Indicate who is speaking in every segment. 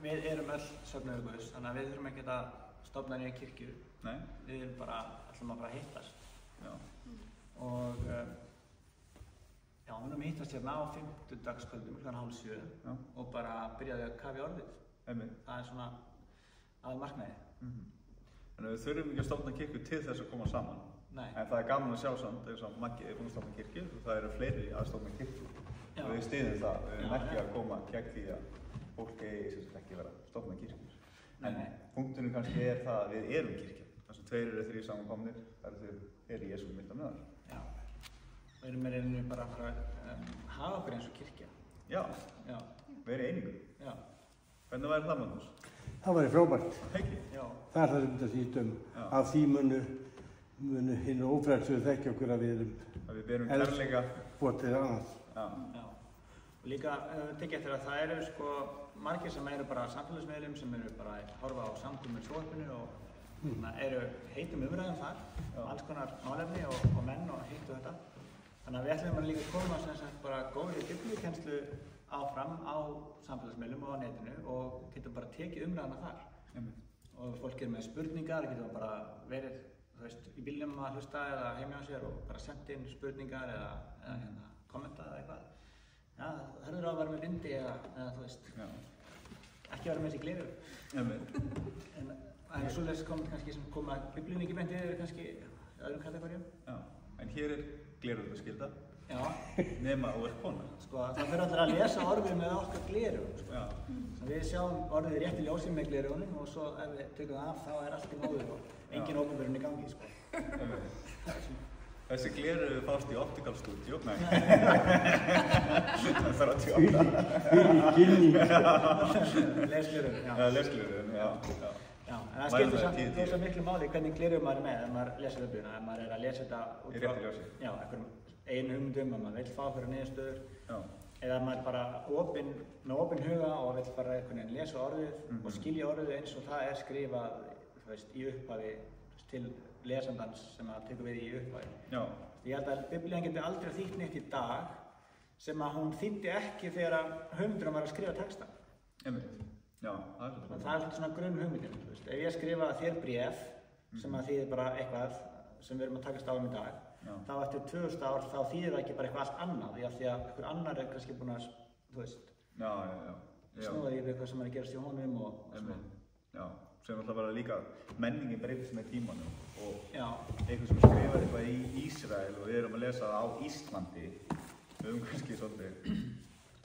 Speaker 1: við erum öll söfnuður Guðs, þannig að við þurfum ekkert að stofna nýja kirkju.
Speaker 2: Nei.
Speaker 1: Við erum bara, ætlum að bara hittast.
Speaker 2: Já.
Speaker 1: Og já, við erum að hittast hérna á 50-dagskvöldum, kl. 6:30 og bara byrjaði að kafa í orðið. Það er svona aðalmarkmiðið.
Speaker 2: Þannig að við þurfum ekki að stofna kirkju til þess að koma saman.
Speaker 1: Nei.
Speaker 2: En það er gaman að sjá samt, eins og Maggi er búinn að stofna kirkju og það eru fleiri að stofna kirkju. Og við styðjum það, við erum ekki að koma gegn því að fólk eigi ekki vera að stofna kirkjur. En punkturinn kannski er það að við erum kirkjan. Þar sem 2 eru 3 samankomnir, þar er Jesú mitt á meðal.
Speaker 1: Já. Við erum með reynu bara að fara að hafa okkur eins og kirkja.
Speaker 2: Já. Verið einingu.
Speaker 1: Já.
Speaker 2: Hvernig væri það, Magnús?
Speaker 3: Það væri frábært.
Speaker 2: Ekki?
Speaker 1: Já.
Speaker 3: Það er það sem þetta þýtt Af því munu hinn ófrelsuðu þekkja okkur að við erum
Speaker 2: að við berum kærleika
Speaker 3: botið annars.
Speaker 1: Já. Og líka tekið eftir að það eru sko margir sem eru bara samfélagsmiðlum sem eru bara að horfa á samkomur í sjónvarpinu og eru heitum umræðum þar, alls konar málefni og menn og hitt og þetta. Þannig að við ætlum að líka koma sem sagt bara góðri biblíukennslu áfram á samfélagsmiðlum og á netinu og getum bara tekið umræðana þar. Og fólk er með spurningar, getum bara verið í bílnum að hlusta eða heima á sér og bara senda inn spurningar eða kommenta eða eitthvað. Já, það þarf að vera með vindi eða þú veist, ekki vera með þessi gleraugu. En svoleiðis kannski sem koma biblíunni ekki beint yfir kannski öðrum kategórium.
Speaker 2: Já, en hér er gleraugaskylda.
Speaker 1: Já.
Speaker 2: Nema þú ert kona.
Speaker 1: Sko, það fyrir allir að lesa orðið með okkar gleraugu. Sko. Við sjáum orðið rétt í ljósið með gleraugunum og svo ef við tökum það af þá er allt í móðu og engin opinberun í gangi, sko.
Speaker 2: Þessi gleraugu fást í Optical Studio. Nei. Það þarf að tjóta.
Speaker 3: Fyrir kynning.
Speaker 1: Lesgleraugun, já.
Speaker 2: Lesgleraugun, já.
Speaker 1: Já, en það skiptir samt rosa miklu máli hvernig gleraugu maður er með ef maður lesir Biblíuna, ef maður er að lesa þetta út frá
Speaker 2: réttu ljósi.
Speaker 1: Já, einhverjum einu hugmyndum, að maður vill fá fyrir niðurstöður. Eða maður er bara með opinn huga og vill bara einhvern veginn lesa orðið og skilja orðið eins og það er skrifað, þú veist, í upphafi til lesandans sem að tekur við í upphafi. Ég held að Biblían getur aldrei þýtt neitt í dag sem að hún þýddi ekki þegar höfundurinn var að skrifa texta.
Speaker 2: Já,
Speaker 1: það er svona grunn hugmyndin. Ef ég skrifa þér bréf sem að þýðir bara eitthvað sem við erum að takast á í dag, þá eftir 2000 ár þá þýðir það ekki bara eitthvað allt annað því að einhver annar er kannski búinn að, þú veist, snúa því við hvað sem er að gerast í honum og svona.
Speaker 2: Já, sem alltaf bara líka menningin breytist með tímanum og einhver sem skrifar eitthvað í Ísrael og við erum að lesa það á Íslandi, við höfum kannski svolítið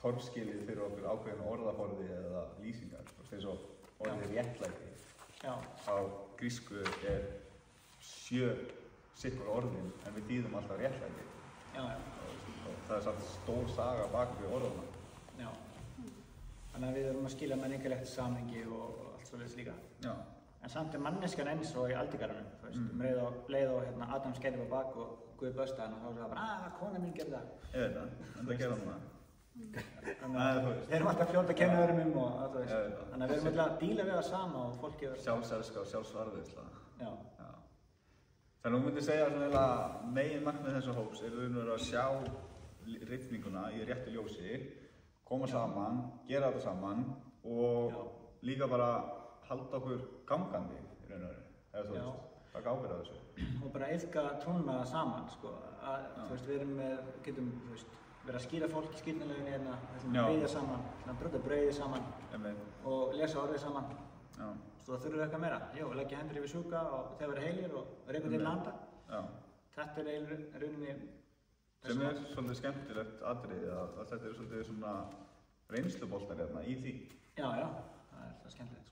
Speaker 2: torfskilið fyrir okkur ákveðin orðaforði eða lýsingar, eins og orðið réttlæti. Á grísku er 7 sikkur orðin en við þýðum alltaf réttlæti. Og það er samt stór saga bak við orðana.
Speaker 1: Þannig að við erum að skilja menningarlegt samhengi og allt svoleiðis líka. En samt er manneskjan eins og í aldingarunum, þú veist, leið og Adam skerði á bak og Guð bösta hann og þá er það bara kona mín gerði það.
Speaker 2: Ég veit það, en það gerði hann það.
Speaker 1: Við erum alltaf fljóta að kenna öðrum og það, þú veist. Þannig að við erum alltaf að díla við það sama og fólki verður...
Speaker 2: Sjálfselska og sjálfsvarðisla. Þannig að þú myndir segja svona megin markmið þessa hóps er að sjá rigninguna í réttu ljósi, koma saman, gera þetta saman og líka bara halda okkur gangandi í raun og veru, eða þú veist, taka ábyrgð á þessu.
Speaker 1: Og bara iðka trúna saman, sko, þú veist, við getum, þú veist, verið að skýra fólk í skýrnileginu hérna, bryðja saman, brjóta brauðið saman og lesa orðið saman. Svo það þurfum við eitthvað meira. Leggja hendur yfir sjúka og þeir verða heilir og reyka til landa. Þetta er rauninni...
Speaker 2: Sem er svolítið skemmtilegt atriði að þetta er svolítið svona reynsluboltar hérna í því.
Speaker 1: Já, það er það skemmtilegt.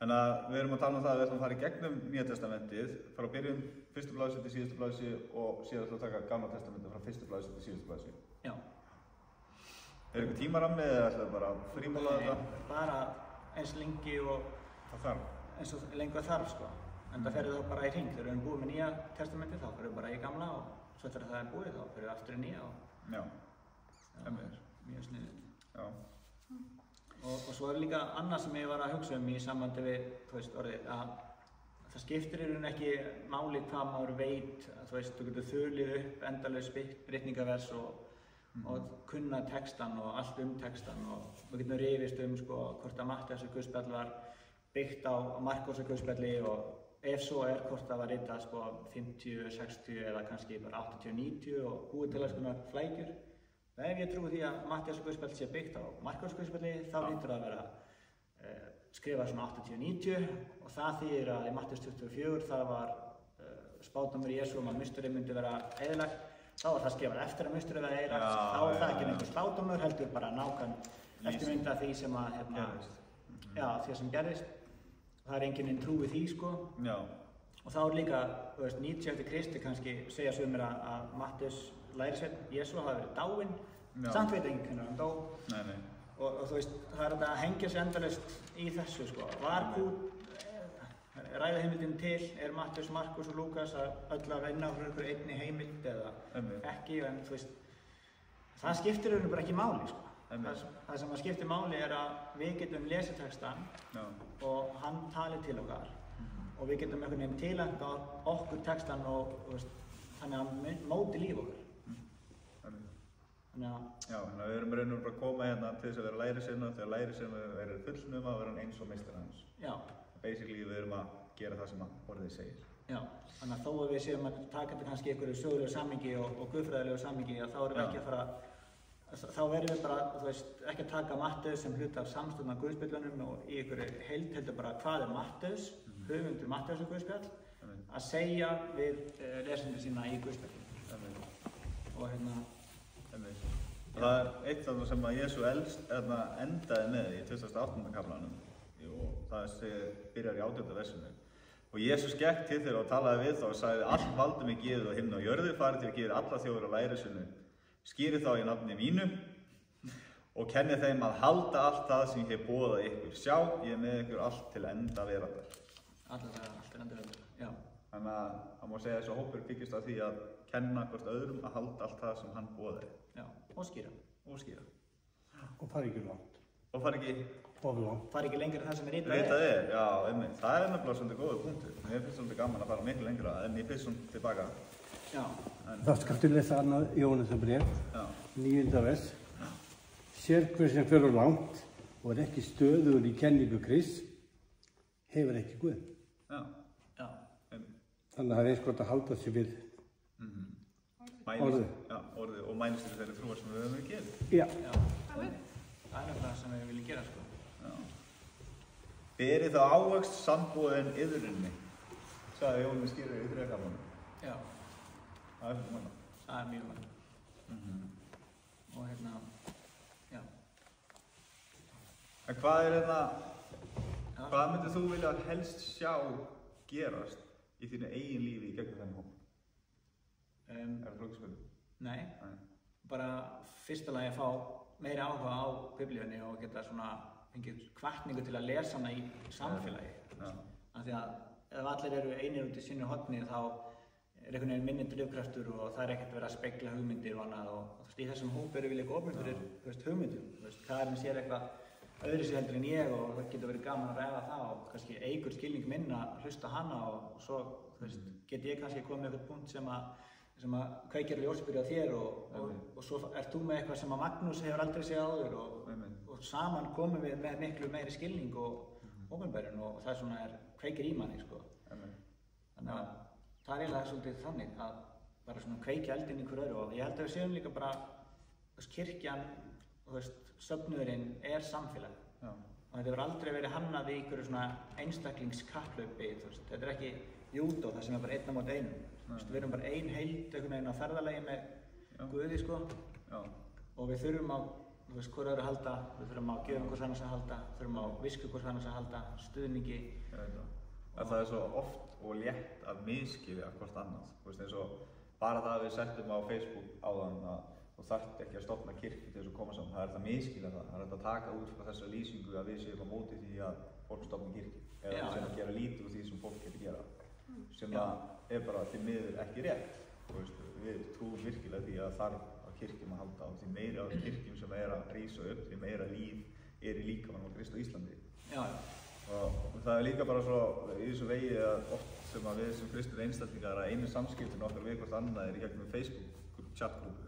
Speaker 2: Þannig að við erum að tala um það að við ætlum að fara í gegnum Nýja testamentið, fara á byrjun fyrstu blaðsíðu til síðustu blaðsíðu og síðan ætlum að taka Gamla testamentið frá fyrstu blaðsíðu til síðustu blaðsíðu.
Speaker 1: Já.
Speaker 2: Er eitthvað tímarammi eða ætlum við bara að frímála þetta?
Speaker 1: Bara eins lengi og eins og lengi og þarf, sko. En það ferði þá bara í hring. Þegar við erum búið með Nýja testamentið þá ferðum við bara í Gamla og svo þegar það er búið þá ferðum við aftur í Nýja og...
Speaker 2: Já,
Speaker 1: mjög sniðugt. Og svo er líka annað sem ég var að hugsa í sambandi við, þú veist, orðið að það skiptir í raun ekki máli hvað maður veit, þú veist, þú getur þulið upp endalaus ritningavers og og kunna textan og allt textan og við getum rifist sko hvort að Mattheusar guðspjall var byggt á Markúsar guðspjalli og ef svo hvort það var ritað sko 50, 60 eða kannski bara 80, 90 og búið til alls konar flækjur. Ef ég trúi því að Mattheusar guðspjall sé byggt á Markúsar guðspjalli þá hlýtur það að vera skrifað svona 80, 90 og það þýðir að í Mattheus 24 það var spádómur Jesú að musturinn myndi vera eyðilagt. Þá var það skrifað eftir að musturinn var eyðilagt. Þá var það ekki einhver spádómur heldur bara nákvæm eftirmynd af því sem að því sem gerðist. Það enginn trúi því sko.
Speaker 2: Já. Og
Speaker 1: þá líka, 90 eftir Kristi kannski segja sumir að Mattheus lærisveinn Jesú hafi verið dáinn. Samt veit enginn hvernig hann dó.
Speaker 2: Nei.
Speaker 1: Og það þetta að hengja sig endalaust í þessu sko. Var ræðuheimildin til, Mattheus, Markús og Lúkas að öll að vinna fyrir einhverju einni heimild eða ekki, en það skiptir bara ekki máli sko. Það sem skiptir máli að við getum lesið textan og hann talir til okkar og við getum einhvern veginn tilengja okkur textan og þannig að móti líf okkar.
Speaker 2: Þannig að við erum raun og bara að koma hérna til þess að vera lærisveinar þegar lærisveinar verður fullnum að vera eins og meistar hans. Basically við erum að gera það sem orðið segir. Þannig að þó að við séum að taka þetta kannski í einhverju sögulegu samhengi og guðfræðilegu samhengi þá erum við ekki að fara þá verðum við bara, ekki að taka Mattheus sem hluta af samstofna guðspjallunum og í einhverju heild heldur bara hvað Mattheus, höfundur Mattheusar guðspjall, að segja við lesendur sína í guðspjallunum. Og það eitt af það sem að Jesú endaði með í 28. kaflanum og það byrjar í 18. versinu. Og Jesús gekk til þeirra og talaði við þá og sagði allt valdi mig gefið á himni og jörðu farið til að gera alla þjóðir á lærisveinu. Skýrið þá í nafni mínu og kennið þeim að halda allt það sem ég hef boðað ykkur. Sjá, ég með ykkur allt til enda veraldar.
Speaker 1: Allt til enda veraldar,
Speaker 2: Þannig að það má segja að þessu hópur byggist á því að kenna hvort öðrum að halda allt það sem hann boðaði.
Speaker 1: Og skýra.
Speaker 3: Og fara ekki langt.
Speaker 2: Og fara ekki
Speaker 3: langt.
Speaker 1: Fara ekki lengra það sem
Speaker 2: ritað er. Einmitt. Það nefnilega svolítið góður punktur. Mér finnst svolítið gaman að fara miklu lengra en ég finnst svona tilbaka.
Speaker 3: Þá skaltu lesa annað Jóhannesarbréf, 9. vers. Sér hver sem fer langt og ekki stöðugur í kenningu Krists, hefur ekki Guð. Þannig að það eins gott að halda sig við orðið.
Speaker 2: Orðið og mælist til þeirri trúar sem við höfum við gefið.
Speaker 1: Það nefnilega sem við viljum gera sko.
Speaker 2: Berið þá ávöxt sambúðin yðurinni, sagði Jóhannes skýrur í 3. kaflanum. Það er svona.
Speaker 1: Það er mjög mann. Og
Speaker 2: En hvað myndir þú vilja helst sjá gerast í þínu eigin lífi í gegnum þennan hóp? Það flókspöld?
Speaker 1: Nei. Bara fyrsta lagi að fá meiri áhuga á biblíunni og geta fengið hvatningu til að lesa hana í samfélagi. Af því að ef allir eru einir út í sínu horni þá einhvern veginn minni drifkraftur og það ekkert verið að spegla hugmyndir og annað og í þessum hóp eru við líka opinberir hugmyndum. Karin sér eitthvað öðru sér heldur en ég og það getur verið gaman að ræða það og kannski eigur skilning minn að hlusta hana og svo get ég kannski komið með eitthvað punkt sem að kveikir ljósbyrja á þér og svo þú með eitthvað sem að Magnús hefur aldrei séð áður og saman komum við með miklu meiri skilning og opinberun og það kveikir í manni sko. Þannig að það er eiginlega svolítið þannig að bara kveikja eldinn í hver öðru og ég held að við séum líka bara kirkjan söfnuðurinn samfélag og þetta hefur aldrei verið hannað í einhverju einstaklingskapplaupi. Þetta er ekki júdó þar sem bara einn á móti einum. Við erum bara ein heild einhvern veginn á ferðalagi með Guði sko og við þurfum á hvor öðru að halda, við þurfum á gjöfum hvers annars að halda, þurfum á visku hvers annars að halda, stuðningi.
Speaker 2: Það er svo oft og létt að misskilja hvort annað. Eins og bara það að við settum á Facebook áðan að þú þarft ekki að stofna kirkju til þess að koma saman. Það er það misskilja það. Það er að taka út frá þessa lýsingu að við séum á móti því að fólk stofna kirkju. Eða sem að gera lítið úr því sem fólk getur gera. Sem það bara því miður ekki rétt. Við trúum virkilega því að þarf að kirkjum að halda á því meira af kirkjum sem að rísa upp, því meira líf í líkamanum á Kristi á Íslandi. Og það er líka bara svo í þessu vegi að oft sem að við sem kristur einstaklingar að einu samskiptin okkar við hvort annað í gegnum Facebook chatgrúpu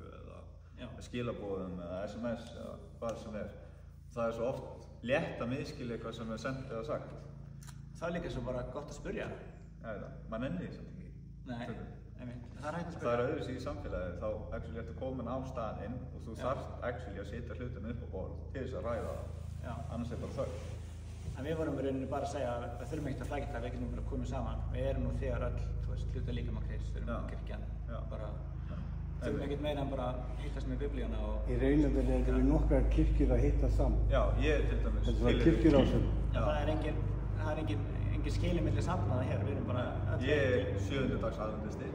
Speaker 2: skilaboðum eða SMS eða hvað sem það svo oft létt að miðskilja eitthvað sem sent eða sagt.
Speaker 1: Það líka svo bara gott að spyrja.
Speaker 2: Maður nennir því samt ekki.
Speaker 1: Nei, það hægt að spyrja.
Speaker 2: Það öðruvísi í samfélagi, þá actually ertu komin á staðinn og þú þarft actually að setja hlutina upp á borð til þess að ræða það, annars bara þörf.
Speaker 1: En við vorum í rauninni bara að segja að við þurfum ekkert að flækja það, við getum bara komið saman. Við erum nú þegar öll, hluta líka með Krist, við erum kirkjan. Þurfum ekkert meira en bara hittast með biblíuna og...
Speaker 3: Í raunum erum við nokkrar kirkjur að hitta saman.
Speaker 2: Já, ég til dæmis.
Speaker 3: Þetta var kirkjur ásum.
Speaker 1: Það er engin skilin milli safnaða hér, við erum bara...
Speaker 2: Ég er 7. dags aðvendisti.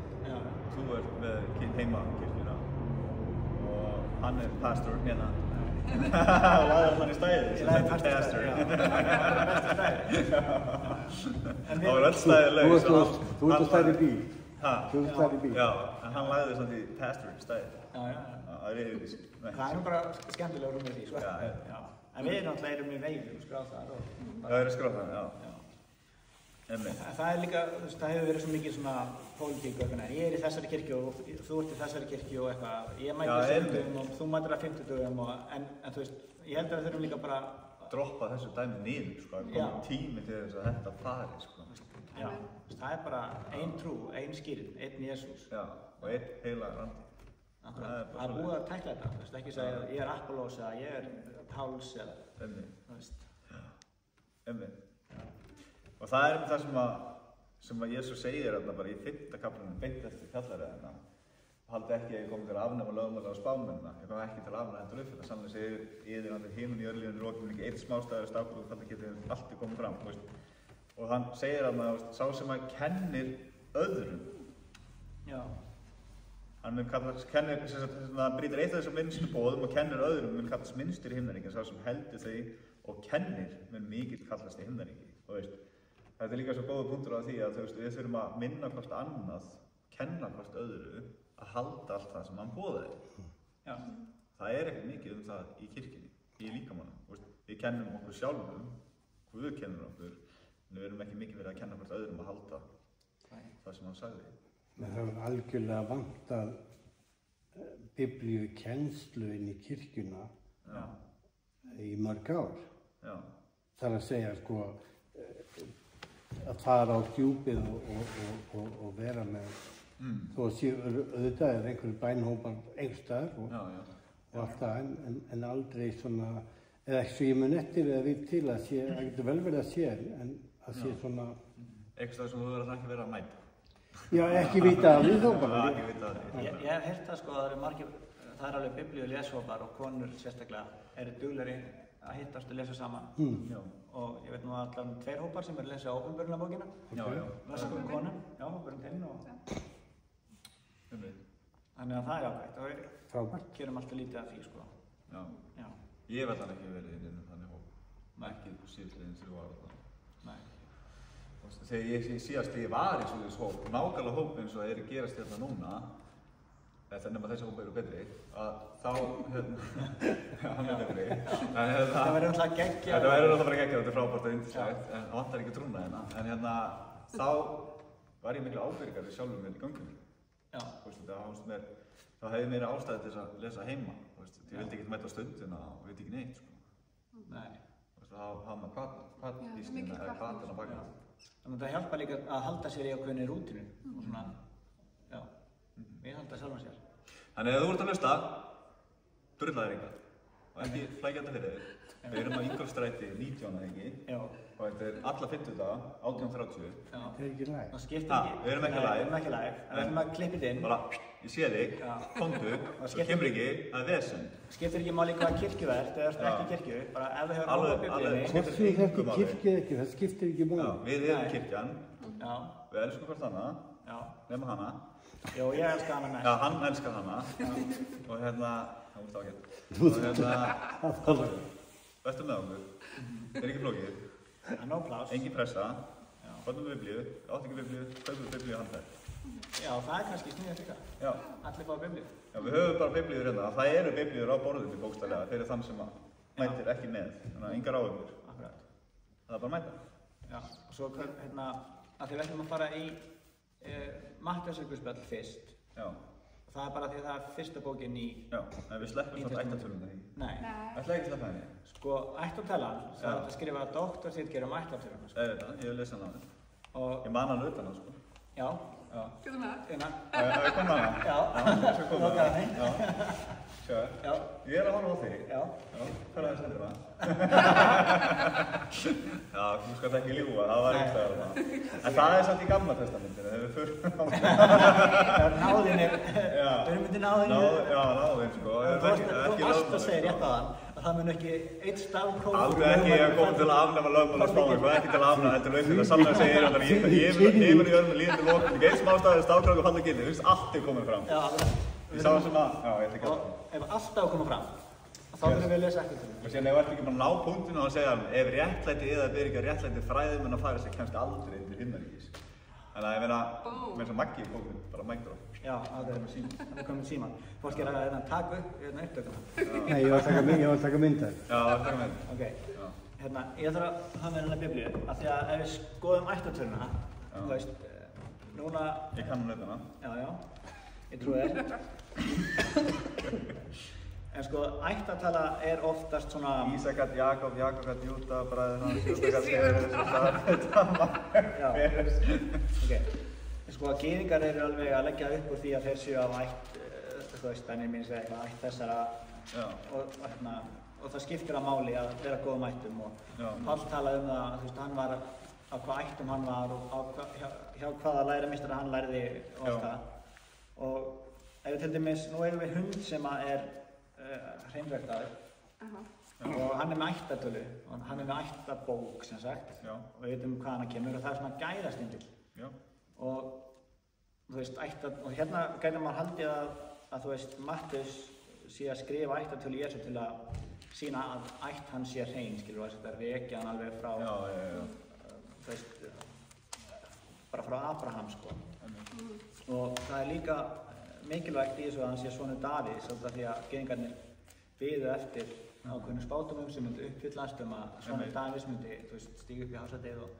Speaker 2: Þú ert heimakirkjuna og hann er pastor hérna. Og laður hann í stæði sem þetta pastor. Það er besta stæði. Það var öll stæði laus.
Speaker 3: Þú ert að stæði bíl. Þú ert að stæði bíl.
Speaker 2: Já, en hann lagði samt í pastor stæði. Það er yfirvísi.
Speaker 1: Það er nú bara skemmtilega rúmið því, sko. En við náttúrulega í veiðu skráð þar.
Speaker 2: Það eru skráð þar, já.
Speaker 1: Það er líka, það hefur verið svo mikið svona pólitík og eitthvað, ég er í þessari kirkju og þú ert í þessari kirkju og eitthvað, ég mæti á 70 og þú mætir á 50 en þú veist, ég held að við þurfum líka bara
Speaker 2: droppa þessu dæmi niður, sko, komið tími til þess að þetta fari, sko.
Speaker 1: Já, það er bara ein trú, ein skýrn, einn Jesús.
Speaker 2: Já, og einn heilagur andi.
Speaker 1: Það er búið að tækla þetta, þú veist, ekki segja að ég er Apollos eða ég er Páls eða, þú veist.
Speaker 2: Og það er það sem að Jesús segir þarna bara í 5. kaflanum beint eftir kjallareiðina. Haldi ekki að ég komi til að afnema lögmála og spámennina. Ég kom ekki til að afnema þetta uppfylla. Sannlega segir yfir hann til himinn í örlíðunni rókjum ekki eitt smástæður stákur og þetta getur alltið komið fram. Og hann segir þarna, sá sem að kennir öðrum.
Speaker 1: Já.
Speaker 2: Hann mun kallast, brýtur eitt af þessum minnstu boðum og kennir öðrum mun kallast minnstur í himnaríki. Sá sem heldur þau og kennir mun mikill kallast í himnaríki. Þetta er líka svo góður punktur á því að við þurfum að minna hvort annað, kenna hvort öðru, að halda allt það sem hann boðaði. Það er ekkert mikið það í kirkjunni, í líkamannum. Við kennum okkur sjálfum, Guð kennur okkur, en við erum ekki mikið verið að kenna hvort öðrum að halda það sem hann sagði.
Speaker 3: Men það er algjörlega vantað biblíukennslu inn í kirkjuna í mörg ár. Það er að segja, sko, að fara á djúpið og vera með þó að séu auðvitað er einhverju bænhópar einhverstaðar og allt það en aldrei svona eða ekki svo ég mun eftir eða við til að sé það getur vel verið að sé en að sé svona
Speaker 2: einhverstaðar sem þú verður ekki verið að mæta.
Speaker 3: Já, ekki vita af því þó bara.
Speaker 1: Ég hef heyrt það, sko, að það eru margir, það er alveg biblíu leshópar og konur sérstaklega eru duglegri að hittast og lesa saman. Og ég veit nú að allavega 2 hópar sem eru að lesa Ópenbarunarbókina. Veskum konum, hópurinn þinn og... Þannig að það er ágætt og við gerum alltaf lítið af því, sko.
Speaker 2: Ég hef allan ekki verið inn þannig hóp. Ekki síðustleginn 3 ára þá. Þegar ég síðast þegar ég var í svoleiðis hóp, nákvæmlega hóp eins og það eru gerast hérna núna, eða nema þessi hópa eru betri, að þá, hann er betri.
Speaker 1: Það verður alltaf geggjað.
Speaker 2: Þetta verður alltaf bara geggjað, þetta er frábært og yndislegt, en það vantar ekki trúna hérna. En þá var ég miklu ábyrgari sjálfur mér í ganginum. Þá hefði mér ástæði til að lesa heima. Ég vildi ekki mæta á stundina og veit ekki neitt. Þá hafði maður hvatísnina eða hvatina baka.
Speaker 1: Þannig að það hjálpa líka að halda sér í ákveðinni rútinu og svona, við halda sjálfan sér.
Speaker 2: Þannig að ef þú ert að hlusta, drullaðir eitthvað og ekki flækja þetta fyrir þig. Við erum á Ingólfsstræti 19, ekki? Og þetta er alla 50 daga, 18:30.
Speaker 3: Það er ekki live.
Speaker 1: Það skiptir ekki.
Speaker 2: Við erum ekki live.
Speaker 1: Við erum ekki live, en við erum að klippa þetta inn.
Speaker 2: Bara, ég sé þig, komdu, það kemur ekki, það er vesen.
Speaker 1: Skiptir ekki máli hvað kirkju ert eða ekki kirkju, bara ef við höfum áhuga biblíunni.
Speaker 3: Hvort við þetta kirkju ekki, það skiptir ekki máli.
Speaker 2: Við erum kirkjan, við elskum hvort annað, nema hana.
Speaker 1: Jó, ég elska hana mest.
Speaker 2: Já, hann elskar hana. Og það voru vertu með okkur, er ekki flókið,
Speaker 1: no pláss,
Speaker 2: engin pressa, fannum við biblíu, átt ekki biblíu, kaupum við biblíu handhægt.
Speaker 1: Já, það er kannski sniðið líka. Allir fá biblíu.
Speaker 2: Já, við höfum bara biblíur hérna, það eru biblíur á borðinu bókstaflega fyrir þann sem mætir ekki með, þannig að engar áhugur.
Speaker 1: Akkurat.
Speaker 2: Það er bara að mæta.
Speaker 1: Já, og svo að við ætlum að fara í Mattheusarguðspjall fyrst.
Speaker 2: Já.
Speaker 1: það er bara því það er fyrsta bókin í...
Speaker 2: Já, en við sleppum svona ættartölum það í.
Speaker 1: Nei.
Speaker 2: Ætlaði ekki að sleppa henni?
Speaker 1: Sko, ættartalan, það er að skrifa doktorsritgerð ættartöluna.
Speaker 2: Sko. Ég hef lesað hana. Ég man hana utan það, sko.
Speaker 1: Já.
Speaker 4: Getur með það?
Speaker 1: Hérna.
Speaker 2: Það kom hana?
Speaker 1: Já.
Speaker 2: Svo kom hana?
Speaker 1: Já.
Speaker 2: Sjáðu.
Speaker 1: Já.
Speaker 2: Ég er að horfa á þig.
Speaker 1: Já.
Speaker 2: Hvað er það stendur það? Já, þú skalt ekki ljúga, það var eitthvað þarna. En það er samt í Gamla testamentinu, þegar við förum á það.
Speaker 1: Náðin er, við erum myndið náðin.
Speaker 2: Já, náðin, sko.
Speaker 1: Þú varst að segja rétt á þann, að það mun ekki eitt stafkóð.
Speaker 2: Aldrei ekki að koma til að afnæma lögmála spáðum, ekki til að afnæma, þetta er lausinn að samlega segja þannig að ég mun í örmum líðandi lókn, ekki eins mástæði stafkráku falla gildi, þú veist allt er komið fram. Ég sá sem að, já, ég ætla ekki að...
Speaker 1: Ef alltaf koma fram, þá þurfum við að lesa ekkert.
Speaker 2: Og síðan ef þú ert ekki bara að ná punktinu og að segja ef réttlæti eða byrja réttlæti fræðið mun að fara þess að kemst aldrei inn til himnaríkis. Þannig að ég meina, með þess að Maggi í bókun, bara Maggi á.
Speaker 1: Já, það er komið síman. Fólk er að taka upp upptökuna.
Speaker 3: Nei, ég var að taka myndar.
Speaker 2: Já, það er taka mynd.
Speaker 1: Ok, hérna, ég þarf að hafa með hennar biblíu, af því að ef við skoðum ættartöluna, þú veist, núna...
Speaker 2: Ég kann hún utan
Speaker 1: Já, ég trúi þér. En sko, ættartala er oftast svona...
Speaker 2: Ísakat, Jakob, Jakobat, Júda, bræður hans, Júdakat, Tamar, Peres.
Speaker 1: Ok, sko að gyðingar eru alveg að leggja upp úr því að þeir séu af ætt, þú veist, bennir mín segja eitthvað, ætt þessara og það skiptir að máli að vera góðum ættum og Páll talaði það, þú veist, hann var á hvað ættum hann var og hjá hvaða læramistara hann lærði og allt það. Og ef við til dæmis, nú erum við hund sem er hreinræktaður og hann er með ættartölu og hann er með ættarbók sem sagt og við veitum hvaðan hann kemur og það er svona gæðastindill og þú veist, og hérna gæti maður haldið að þú veist, Mattheus sé að skrifa ættartölu Jesú til að sína að ætt hann sé hrein, skilur þú, þetta er vekja hann alveg frá þú veist, bara frá Abraham sko og það er líka mikilvægt í þessu að hann sé sonur Davíðs af því að gyðingarnir biðu eftir ákveðnum spádómum sem myndi uppfyllast að sonur Davíðs myndi, þú veist, stíga upp í hásatið og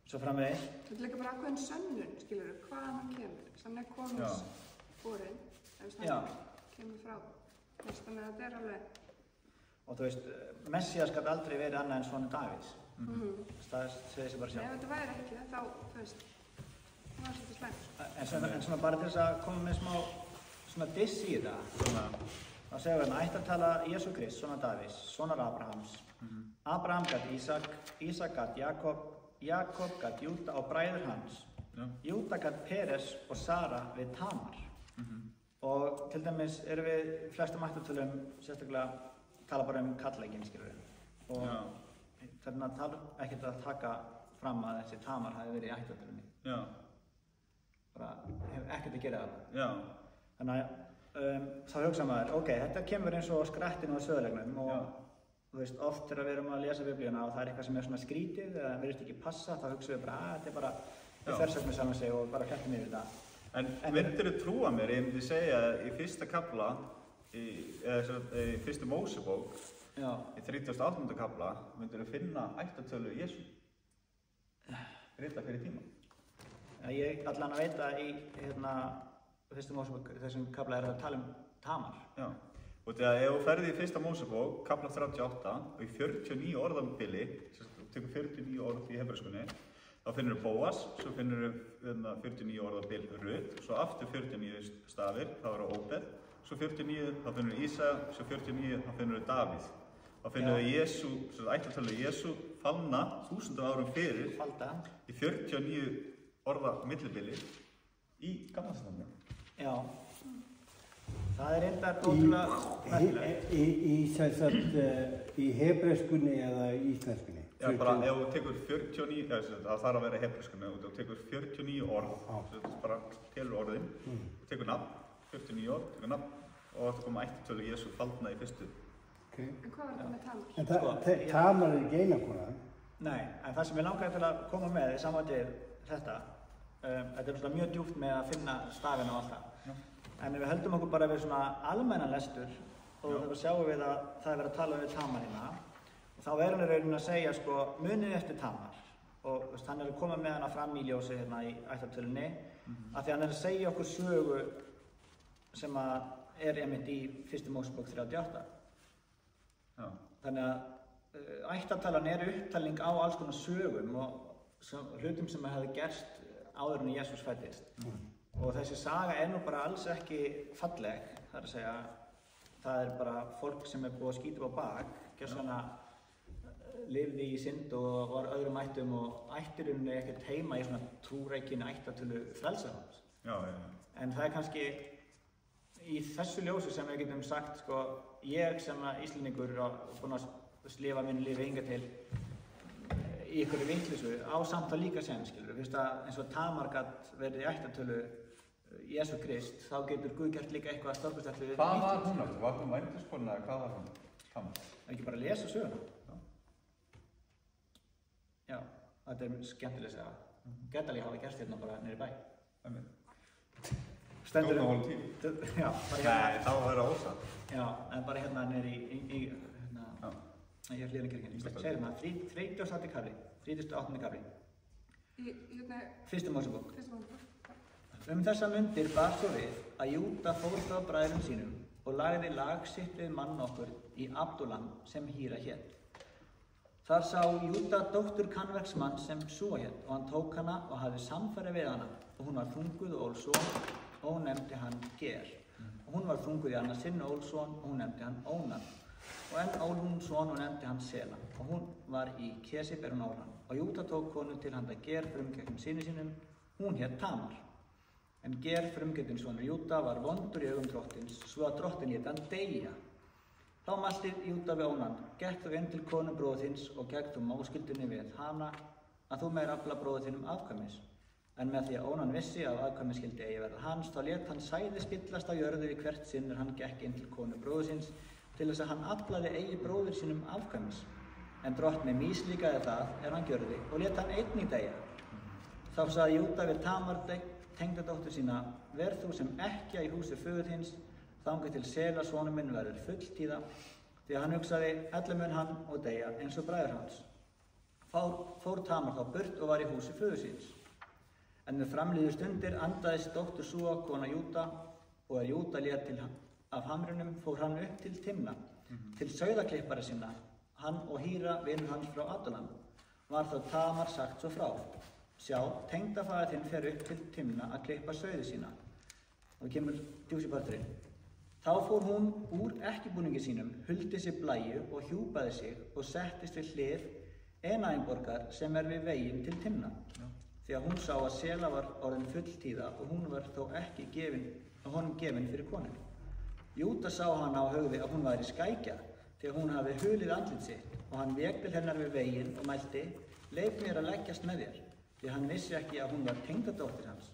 Speaker 1: svo framvegis.
Speaker 4: Þetta er líka bara ákveðin sönnun, skilur þú, hvaðan hann kemur. Þannig að konungs borinn, ef hann kemur frá. Þannig að þetta er alveg...
Speaker 1: Og þú veist, Messías gat aldrei verið annað en sonur Davíðs. Það segir sér bara sjálf.
Speaker 4: Ef þetta væri ekki það, þá, þú veist, það var svolítið slæmt.
Speaker 1: En svona bara til þess að koma með smá svona diss í þetta, þá segjum við hérna, ættartala Jesú Krist, sonar Davíðs, sonar Abrahams. Abraham gat Ísak, Ísak gat Jakob, Jakob gat Júda og bræður hans. Júda gat Peres og Sara við Tamar. Og til dæmis erum við flestum ættartölum sérstaklega tala bara karlleikinn, skilur við. Og þarna þarf ekkert að taka fram að þessi Tamar hafi verið í ættartölunni. Bara hefur ekkert að gera það. Þannig að þá hugsa maður, ok, þetta kemur eins og skrættinu á sögulegnum og þú veist, oft þegar við erum að lesa biblíuna og það er eitthvað sem er svona skrítið eða virðist ekki passa, þá hugsa við bara að þetta er bara þversögn með saman sig og bara klættum yfir þetta.
Speaker 2: En myndirðu trúa mér, ég myndi segja í fyrsta kafla, í fyrstu Mósebók, í 38. kafla, myndirðu finna ættartölu Jesú. Rita fyrir tíma.
Speaker 1: Ég allan að veita í fyrstu Mósebók, þessum kafla er að tala um Tamar.
Speaker 2: Og þegar ef þú ferði í fyrsta Mósebók, kafla 38, og í 49 orðabili, þú tekur 49 orð í hebreskunni, þá finnur þú Bóas, svo finnur þú 49 orðabil Rut, svo aftur 49 stafir, þá eru Óbed, svo 49, þá finnur þú Ísa, svo 49, þá finnur þú Davíð. Þá finnur þú Jesú, ættartölu Jesú, fallna 1000 árum fyrir, í 49 orða millibili í Gamla testamentinu.
Speaker 1: Já. Það er reyndar ótrúlega merkilegt.
Speaker 3: Í hebreskunni eða íslenskunni?
Speaker 2: Já, bara ef þú tekur 49, það þarf að vera hebreskunni, ef þú tekur 49 orð, bara telur orðin, þú tekur nafn, 49 orð, tekur nafn og þetta koma ættartölu Jesú fallna í fyrstu.
Speaker 4: En hvað var þetta með Tamar?
Speaker 3: En Tamar er ekki eina kona?
Speaker 1: Nei, en það sem ég langaði til að koma með í sambandi þetta er svona mjög djúpt með að finna stafina og allt það. En við höldum okkur bara við svona almennan lestur og þá sjáum við að það er verið að tala við Tamar hérna og þá er hann í rauninni að segja sko munið eftir Tamar og hann er að koma með hana fram í ljósi hérna í ættartölunni af því hann er að segja okkur sögu sem einmitt í 1. Mósebók 38.
Speaker 2: Já.
Speaker 1: Þannig að ættatalan upptalning á alls konar sögum og hlutum sem hefði gerst áður en Jesús fæddist. Og þessi saga nú bara alls ekki falleg, það að segja, það bara fólk sem búið að skýta upp á bak, gjörsamlega lifði í synd og var öðrum ættum og ættirinn ekkert heima í svona trúrækinu ættatölu frelsarans.
Speaker 2: Já.
Speaker 1: En það kannski í þessu ljósi sem við getum sagt, sko, ég sem Íslendingur og búinn að lifa mínu lífi hingað til í ykkur vitleysu á samt að líka sem, skilur. Fyrst að eins og Tamar gat verið í ættatölu Jesú Krist, þá getur Guð gert líka eitthvað stórkostlegt við
Speaker 2: Hvað var hún aftur? Var hún vændiskona eða hvað var hún? Tamar?
Speaker 1: Ekki bara að lesa söguna. Já, þetta skemmtileg saga. Gæti alveg hafa gerst hérna bara niður í bæ. Stendur
Speaker 2: hálf tíu.
Speaker 1: Já, bara
Speaker 2: hérna. Nei, þá var það ósatt. Já,
Speaker 1: en bara hérna niður í ég hlýðan kirkjunni. Segir maður, 38. kafli. 38. kafli. Fyrsta Mósebók. Þessa mundir bar svo við að Júda fór frá bræðrum sínum og lagði lag sitt við mann okkur í Abdúlam sem Híra hét. Þar sá Júda dóttur kannverksmann sem Súa hét og hann tók hana og hafði samfæri við hana og hún var þunguð og ól son og hún nefndi hann Ger. Og hún var þunguð í annað sinn og ól son og hún nefndi hann Ónan. Og enn ól hún son og nefndi hann Sela og hún var í Kesib hún ól hann. Og Júda tók konu til handa Ger frumgekkum syni sínum, hún hét Tamar. En Ger frumgekkin sonur Júda var vondur í augum drottins, svo að drottin lét hann deyja. Þá mælti Júda við Ónan, gekk þú inn til konu bróður þins og gekk þú móskyldunni við hana að þú meir afla bróður þínum afkvæmis. En með því að Ónan vissi að afkvæmis skyldi eigi verða hans, þá lét hann sæði spillast á jörðu við hvert sinn hann gekk inn til konu bróður síns til þess að hann aflaði eigi bróður sínum afkvæmis. En drottni míslíkaði það hann gjörði og lét hann einnig deyja. Þá sagði Júda við Tamar tengdadóttur sína, verð þú sem ekkja í húsi föður þíns, þangað til Sela sonur minn verður fulltíða, því að hann hugsaði, ella mun hann og deyja eins og bræður hans. Fór Tamar þá burt og var í húsi föður síns. En með framliðu stundir andaðist dóttur Súa, kona Júda, og Júda lét af hamrinum, fór hann upp til Timna, til sauðaklippara sinna, hann og Híra, vinur hans frá Adúlam. Var þá Tamar sagt svo frá. Sjá, tengdafaðir þinn fer upp til Timna að klippa sauði sína. Og það kemur djúsi parturinn. Þá fór hún úr ekkibúningi sínum, huldi sér blæju og hjúpaði sig og settist við hlið Enaimborgar sem við veginn til Timna. Því að hún sá að Sela var orðin fulltíða og hún var þó ekki honum gefin fyrir konu. Júda sá hana á höfði að hún væri skækja, því að hún hafi hulið andlit sitt og hann vék til hennar við veginn og mælti, leyf mér að leggjast með þér. Því hann vissi ekki að hún var tengdadóttir hans.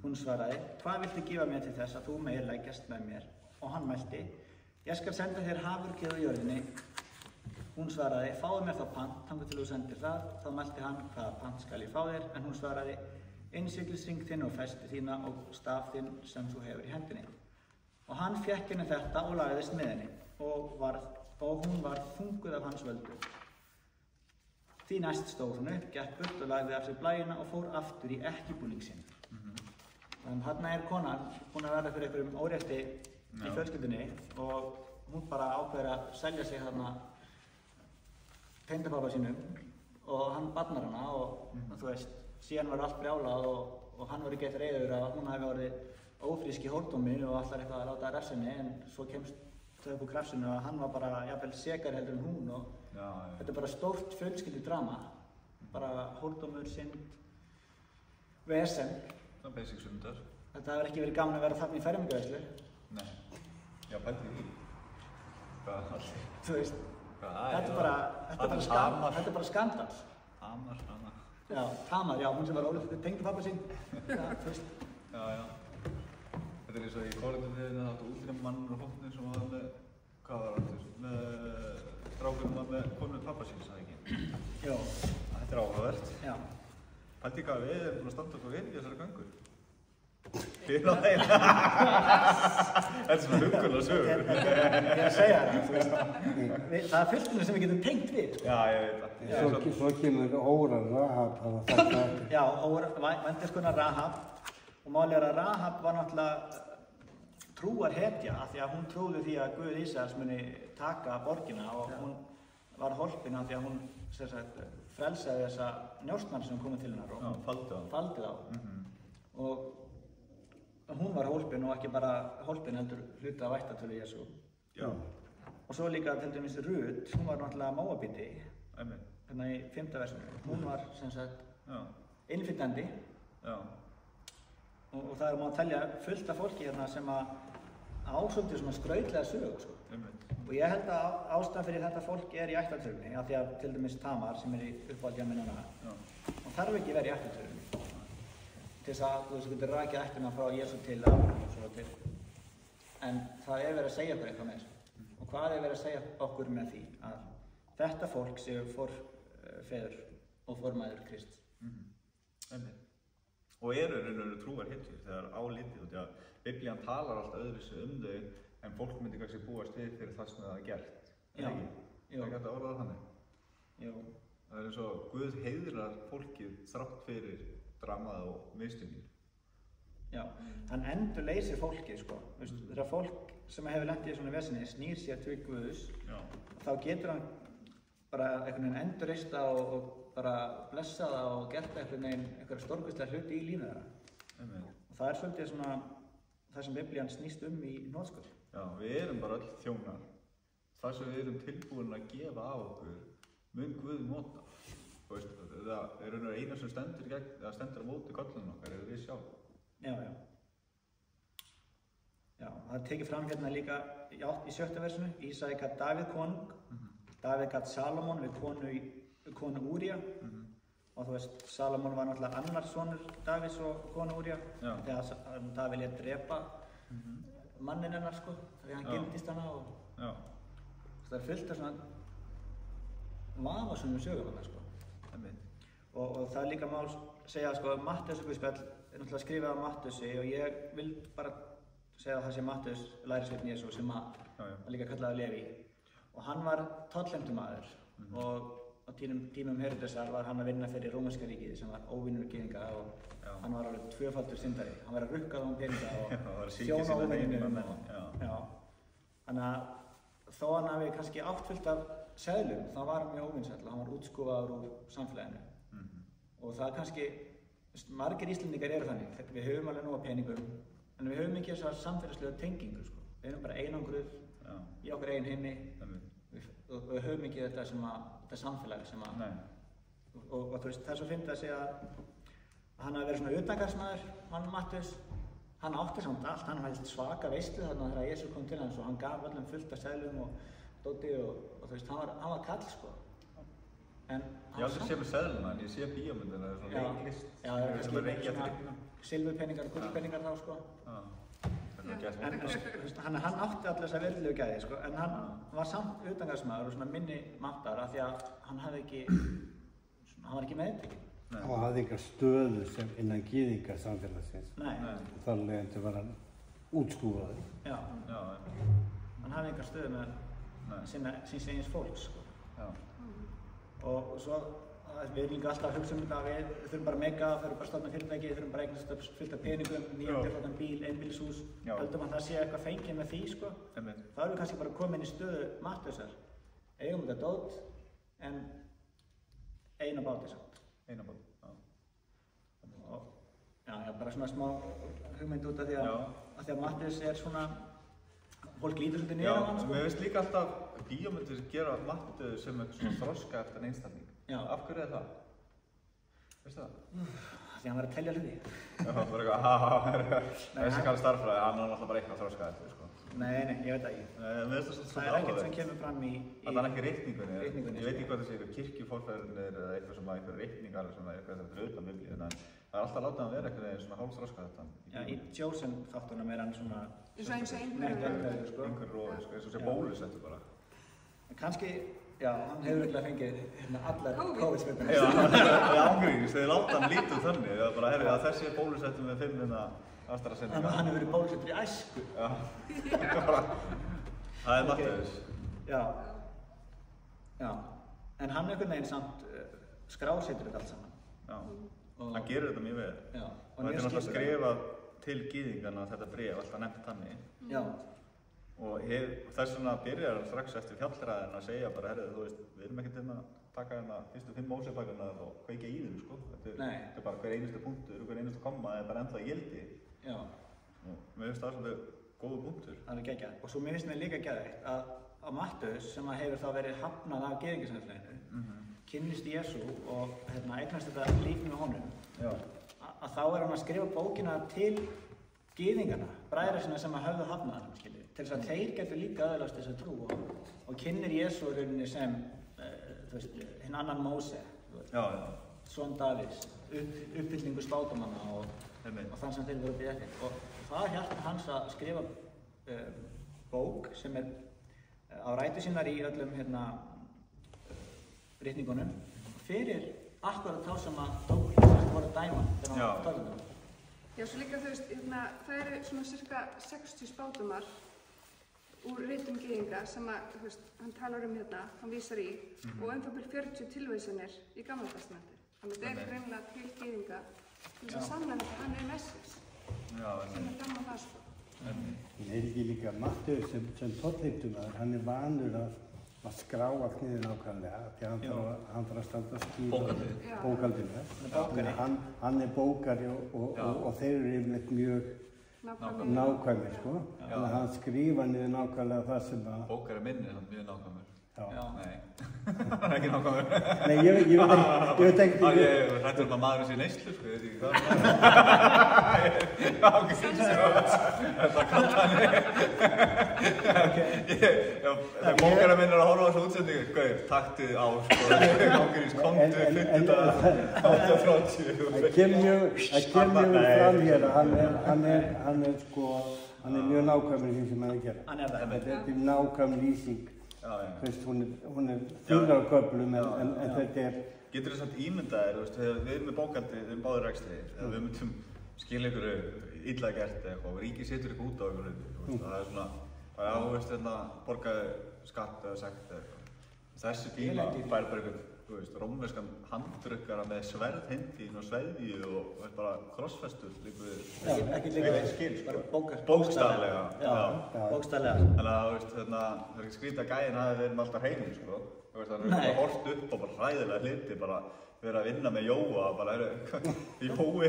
Speaker 1: Hún svaraði, hvað viltu gefa mér til þess að þú megir leggjast með mér? Og hann mælti, ég skal senda þér hafurkjöð á jörðinni. Hún svaraði, fáðu mér þá pant, þangað til þú sendir það. Þá mælti hann, hvaða pant skal ég fá þér? En hún svaraði, innsiglisring þinn og festi þína og staf þinn sem þú hefur í hendinni. Og hann fékk henni þetta og lagðist með henni og hún var þunguð af hans völdu. Því næst stóð hún upp, gekk burt og lagði af sér blæjuna og fór aftur í ekkibúning sinn. Þannig þarna konan búin að verða fyrir einhverjum órétti í fjölskyldunni og hún bara ákveður að selja sig þarna tengdapabba sínum og hann barnar hana og þú veist, síðan var allt brjálað og hann var ekki eftir reiður að hún hafi orðið ófrísk í hórdómi og allar eitthvað að láta refsinni en svo kemst þau upp úr krafsinu að hann var bara jafnvel sekar heldur en hún og þetta bara stórt fjölskyldu drama, bara hórdómur, synd, vesen.
Speaker 2: Það er basic sundar.
Speaker 1: Þetta hefur ekki verið gaman að vera þarna í fermingarveislu.
Speaker 2: Nei, já pælti því. Hvað allir?
Speaker 1: Þú veist, þetta er bara skandal.
Speaker 2: Tamar, hana.
Speaker 1: Já, Tamar, já, hún sem var ólíkt tengd pappa sín. Já, þú veist.
Speaker 2: Já. Þetta er eins og í kórlundiðinu það áttu útlýnum mannur og hóknir sem var með, hvað var það, með strákunum var með konu pappa sín, sagði ekki?
Speaker 1: Jó.
Speaker 2: Þetta er áhugavert.
Speaker 1: Já.
Speaker 2: Pælti hvað við erum búin að standa okkur vel í þessari göngu. Fyrir á þeim. Þetta er svona huggulega sögur.
Speaker 1: Ég er að segja það, þú veist. Það er fylgtunum sem við getum tengt við.
Speaker 2: Já, ég veit það.
Speaker 3: Svo kemur Óran Rahab að þetta.
Speaker 1: Já, vændiskona Rahab. Og málið að Rahab var náttúrulega trúarhetja af því að hún trúði því að Guð Ísraels muni taka borgina og hún var hólpin af því að hún frelsaði þessa njósnara sem komið til hennar og faldi þá. Og hún var hólpin og ekki bara hólpin heldur hluti af ættartölu Jesú. Og svo líka til dæmis Rut, hún var náttúrulega Móabíti, hérna í 5. versinu. Hún var sem sagt innflytjandi og það má telja fullt af fólki hérna sem að ásöldu svona skrautlega sögu, sko. Og ég held að ástæðan fyrir þetta fólk í ættartölunni, af því að til dæmis Tamar sem í uppáhaldi að minnuna, hún þarf ekki verið í ættartölunni. Til þess að þú getur rakið ættina frá Jesú til Abraham og svo til. En það verið að segja okkur eitthvað með þessu. Og hvað verið að segja okkur með því? Að þetta fólk séu forfeður og formæður Krists.
Speaker 2: Og raunverulega trúarhetjur þegar á litið, því að Biblían talar alltaf öðruvísi þau en fólk myndi kannski búast við fyrir það sem það er gert.
Speaker 1: Já.
Speaker 2: Það er ekki hægt að orða það þannig.
Speaker 1: Jú.
Speaker 2: Það eins og Guð heiðrar fólkið þrátt fyrir dramað og mistöngir.
Speaker 1: Já, hann endurleysir fólkið, sko. Þegar fólk sem hefur lent í svona vesinni snýr sér til Guðs, þá getur hann bara einhvern veginn endurreist það og bara blessa það og gert einhverja stórkostlega hluti í lífið þeirra. Og það er svolítið svona það sem Biblían snýst í hnoðskap.
Speaker 2: Já, við erum bara öll þjónar. Það sem við erum tilbúin að gefa af okkur mun Guð nota. Það er eina sem stendur á móti göllunum okkar, við sjálf.
Speaker 1: Já. Já, það er tekið fram hérna líka í 7. versinu. Ísai gat Davíð konung, Davíð gat Salomon við konu Úrija. Og þú veist, Salomon var náttúrulega annar sonur Davíðs og konu Úrija. Þegar Davíð lét drepa manninn hennar, sko, þegar hann giftist hana og það er fullt af svona vafasömum sögum þarna, sko. Og það er líka mál segja, sko, Matteus guðspjall er náttúrulega skrifað af Mattheusi og ég vil bara segja að það sé Mattheus lærisveinn Jesú sem að líka kallaði Leví. Og hann var tollheimtumaður og á tímum Heródesar var hann að vinna fyrir Rómverska ríkið sem var óvinur gyðinga og hann var alveg tvöfaldur syndari. Hann var að rukka um peninga og þjóna óvinnum. Þannig að þó hann hafi kannski átt fullt af seðlum, þá var hann mjög óvinnsæll og hann var útskúfaður úr samfélaginu. Og það kannski, margir Íslendingar eru þannig, við höfum alveg nóg af peningum, en við höfum ekki þessar samfélagslegu tengingu, sko. Við erum bara einangruð í okkar eigin heimi og við höfum ekki þetta samfélag sem að... Og þú veist, það er svo fyndið að segja að hann hafi verið svona utangarðsmaður, hann Mattheus. Hann átti samt allt, hann hafði svaka veislu þarna þegar Jesú kom til hans og hann gaf öllum fullt af seðlum og dóti og þú veist, hann var kall, sko. En
Speaker 2: ég aldrei sé með seðluna, en ég sé bíómyndina, það er svona leiklist.
Speaker 1: Já, það er kannski svona silfurpeningar og gullpeningar þá, sko. Hann átti allir þessa verðlegu gæði, sko, en hann var samt utangarðsmaður og svona minni máttar af því að hann var ekki meðtekinn.
Speaker 3: Hann hafði enga stöðu sem innan gyðinga samfélagsins. Þar leiðandi var hann útskúfaður.
Speaker 1: Já. Hann hafði enga stöðu með síns eigins fólks, sko. Og svo, við erum líka alltaf að hugsa þetta að við þurfum bara mega, þurfum bara að stofna fyrirtæki, þurfum bara eignast fullt af peningum, nýjum bíl, einbýlishús. Höldum að það sé eitthvað fengið með því, sko. Þá erum við kannski bara komin í stöðu Mattheusar. Eigum þetta dót, en eina báti samt.
Speaker 2: Eina báti,
Speaker 1: Já, bara svona smá hugmynd út af því að Mattheus er svona, fólk lítur svolítið niður á hann, sko.
Speaker 2: Mér finnst líka alltaf bíómyndir gera Mattheus sem svona þroska eftir einstakling. Af hverju er það? Veistu það?
Speaker 1: Því hann var að telja hluti.
Speaker 2: Já, bara eitthvað, þessi kallar starffræði, hann er náttúrulega bara eitthvað þroska eftir, sko.
Speaker 1: Nei, ég veit það ekki. Það er ekkert sem kemur fram í...
Speaker 2: Það er ekki reikningunni.
Speaker 1: Ég
Speaker 2: veit ekki hvað það sé, eitthvað kirkjuforfæðurnir eða eitthvað reikningar sem er eitthvað fyrir utan Biblíu, en það er alltaf látið að vera eitthvað svona hálfþroska þetta.
Speaker 1: Já, í Jósen þáttunum er hann svona...
Speaker 4: Eins og
Speaker 2: einhver róði, eins og sé bólusettur bara.
Speaker 1: Kannski, já, hann hefur virkilega fengið allar COVID-spilnir.
Speaker 2: Já, það er ángríðis, þeir láta hann lítið þannig, það er bara, herri, að þessi er bólusettur með 5 AstraZeneca.
Speaker 1: Hann hefur verið bólusettur í æsku.
Speaker 2: Já, það er Mattheus.
Speaker 1: Já, en hann einhvern veginn samt skrásetur þetta allt saman.
Speaker 2: Já, hann gerir þetta mjög vel.
Speaker 1: Já,
Speaker 2: og þetta er náttúrulega skrifað til gyðinganna þetta bréf alltaf nefnt þannig.
Speaker 1: Já.
Speaker 2: Og þess vegna byrjar hann strax eftir fjallræðin að segja bara, herrið, þú veist, við erum ekkert að taka hérna fyrstu 5 Mósebækurna og kveikja í þeim, sko. Þetta er bara hver einustu punktur, hver einustu komma er bara ennþá í gildi.
Speaker 1: Já.
Speaker 2: Og mér finnst það svolítið góður punktur.
Speaker 1: Það er geggjað. Og svo mér finnst mér líka geðveikt að Mattheus, sem hefur þá verið hafnað af gyðingasamfélaginu, kynnist Jesú og eignast þetta líf með honum, að þá er hann að skrifa bókina til gyðinganna, bræðra sinna sem höfðu hafnað hann, skiljið, til þess að þeir getur líka öðlast þessa trú og kynnir Jesú rauninni sem, hinn annan Móse, son Davíðs, uppfyllingu spátumanna og þann sem þeir voru að biðja eftir. Og það er hjarta hans að skrifa bók sem á rætur sínar í öllum ritningunum fyrir akkurat þá sem voru dæma þegar hann talið.
Speaker 4: Já, svo líka þú veist, það eru svona cirka 60 spádómar úr ritum gyðinga sem að, þú veist, hann talar hann vísar í og það bil 40 tilvísanir í Gamla testamentið. Þannig þetta er greinilega til gyðinga til þess að sanna hann Messias. Sem fram á það, sko.
Speaker 3: Það er ekki líka Mattheus sem tollheimtumaður, hann vanur að skrá allt niður nákvæmlega því hann þarf að standa skil bókaldinu. Hann er bókari og þeir eru yfirleitt mjög nákvæmir, sko. Þannig að hann skrifa niður nákvæmlega það sem að...
Speaker 2: Bókari minn er mjög nákvæmur. Nei, hann er ekki nákvæmur.
Speaker 3: Nei, ég veit ekki...
Speaker 2: Ég hrættur að maðurinn sé neyslu, sko, ég veit ekki hvað. Þetta kallt Þegar bókari minn er að horfa á þessu útsendingu, gauð, taktið á, sko, gangurins komdu, 50 8:30.
Speaker 3: Það kemur fram hér að hann er mjög nákvæmur í því sem hann er að gera. Þetta er nákvæm lýsing. Hún er þurra á köflum en þetta er...
Speaker 2: Getur þess að ímynda þér, við erum með bókaldi, við erum báðir rekstri, við myndum skilja ykkur illa gert eitthvað og ríkið setur ykkur út á ykkur hluti. Það er svona, bara þú veist, borgaði skatt eða sekt eða eitthvað. Þessi tíma fær bara ykkur, þú veist, rómverskan handdrukkara með sverð hindi og sveðju og bara krossfestur líka við...
Speaker 1: Ekki líka við skil, bara
Speaker 2: bókstaflega.
Speaker 1: Bókstaflega.
Speaker 2: Þannig að, þú veist, það er ekki skrýta að gæinn hafi verið með alltaf hreinu, sko. Þú veist, það er bara hort upp og bara hræðilega hluti, bara verið að vinna með Jóa, bara Jói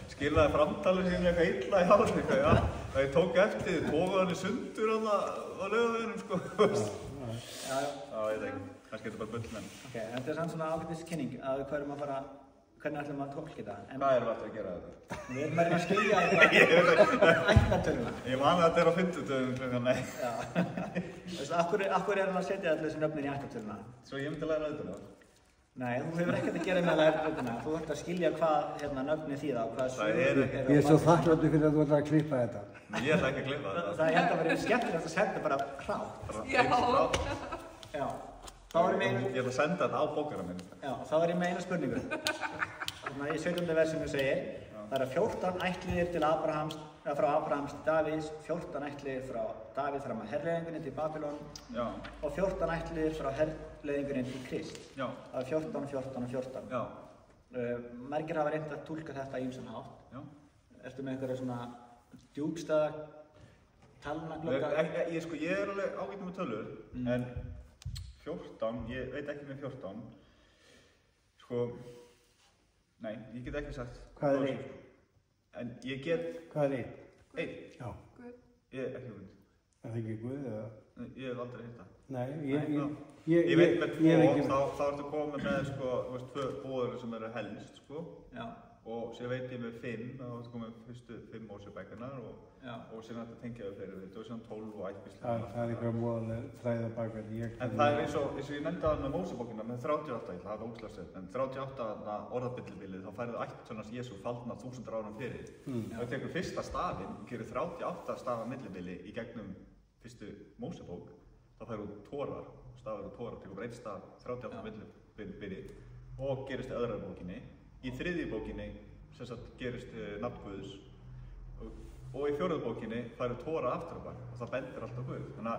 Speaker 2: skilaði framtalið sín eitthvað illa í hálf, eitthvað, það ég tók eftir, tókuð hann í sundur á Laugaveginum, sko, þú veist. Já, ég veit ekki, kannski þetta bara bullmenn.
Speaker 1: Ok, þetta er samt svona ágætis kynning að hvernig ætlum við að tólka þetta.
Speaker 2: Hvað erum við aftur að gera þetta?
Speaker 1: Við erum að reyna að skilja ættartöluna.
Speaker 2: Ég man að þetta er á 50-tölum, svona, nei.
Speaker 1: Já. Þú veist, af hverju erum við að setja allir þessi nöfnin í ættartöluna?
Speaker 2: Svo ég myndi læra þetta.
Speaker 1: Nei, þú hefur ekkert að gera með að læra þetta. Þú ert að skilja hvað nöfnin þýða og hvað sögur eru.
Speaker 3: Ég er svo þakkláttur fyrir að þú ætlar að klippa þetta.
Speaker 2: Ég ætla ekki að klippa þetta.
Speaker 1: Það er að vera skemmtilegt að senda bara hrátt. Já.
Speaker 2: Ég ætla að senda þetta á bókara minn.
Speaker 1: Já, þá er ég með eina spurningu. Í 17. versinu segir, það eru 14 ættliðir frá Abrahams til Davíðs, 14 ættliðir frá Davíð fram að herleiðingunni til Babylon og 14 ættliðir frá herleiðingunni til Krist. Það er 14, 14 og 14. Margir hafa reynt að túlka þetta í ýmsan hátt. Ertu með einhverja svona djúpstæða talnaglögga?
Speaker 2: Ég er alveg ágættur með tölur, en 14, ég veit ekki með 14. Nei, ég get ekki sagt.
Speaker 3: Hvað er 1?
Speaker 2: En ég get...
Speaker 3: Hvað er 1?
Speaker 2: 1?
Speaker 3: Já.
Speaker 4: Guð.
Speaker 2: Ég er ekki hugmynd.
Speaker 3: Er það ekki Guð eða?
Speaker 2: Ég hef aldrei hitt það.
Speaker 3: Nei,
Speaker 2: ég veit með 2, þá ertu komið með, sko, þú veist, 2 búður sem eru helst, sko. Já. Og sér veit ég með 5, þá ertu komið fyrstu 5 Mósebækurnar og sér nætti tengjaðu fyrir þetta og sér 12 og ættbíslega. Það er einhverja móðaleg fræða bakverð. En það er eins og ég nefndi það með Mósebókina með 38, ég hafa ógeðslega sett, en 38 orðabillbilið, þá færðu ættartölunars Jesú faldna 1000 árum fyrir. Þá tekur fyrsta stafinn, gerir 38 stafa millibili í gegnum fyrstu Mósebók, þá færðu tórar, stafar og tórar, tekur einn staf, 38 millibili og gerist í öðru bókinni. Í þriðju bókinni sem sagt gerist nafn Guðs og í fjórðu bókinni færðu tóra aftur á bak og það bendir alltaf Guð. Þannig að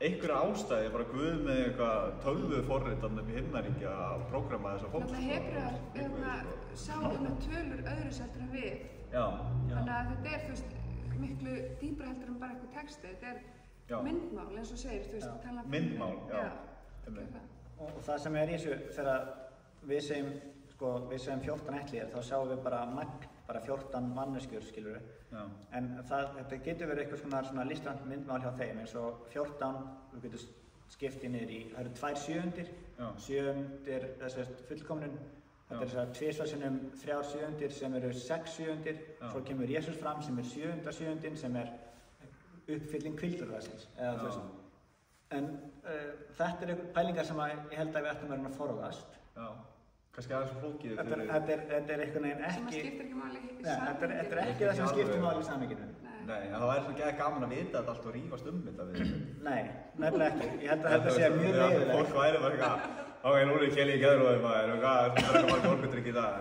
Speaker 2: einhverja ástæði, bara Guð með eitthvað tölvuforritan upp í himnaríkja að prógrama þessa fólk.
Speaker 4: Hebrear sá tölur öðru seldur en við. Þannig að þetta þú veist, miklu dýpra heldur en bara eitthvað texti. Þetta myndmál, eins og segir, þú veist, tala
Speaker 2: myndmál,
Speaker 1: Og það sem í þessu, þegar við segjum 14 ættlíðir, þá sjáum við bara magn, bara 14 manneskjur, skilur við. En þetta getur verið eitthvað svona listrænt myndmál hjá þeim, eins og 14, við getum skiptið niður í, það eru 2 sjöundir, sjöundir, fullkomnun, þetta er þess að 2 sinnum 3 sjöundir sem eru 6 sjöundir, svo kemur Jesús fram sem er 7. sjöundin sem er uppfylling hvíldurvæðsins, eða þú veist. En þetta eru pælingar sem ég held að við ættum að forðast.
Speaker 2: Kannski aðeins flókið
Speaker 1: fyrir... Þetta einhvern veginn ekki...
Speaker 4: Sem skiptir ekki máli í samhenginu.
Speaker 1: Þetta ekki það sem skiptir máli í samhenginu.
Speaker 2: Nei, en það væri svo gaman að vita þetta allt og rífast þetta við.
Speaker 1: Nei, nefnilega ekki. Ég held að þetta sé mjög leiðilegt.
Speaker 2: Fólk væri bara eitthvað, ok, nú er ég kelli í geðróðum maður, það er ekki margir orkudrykk í dag.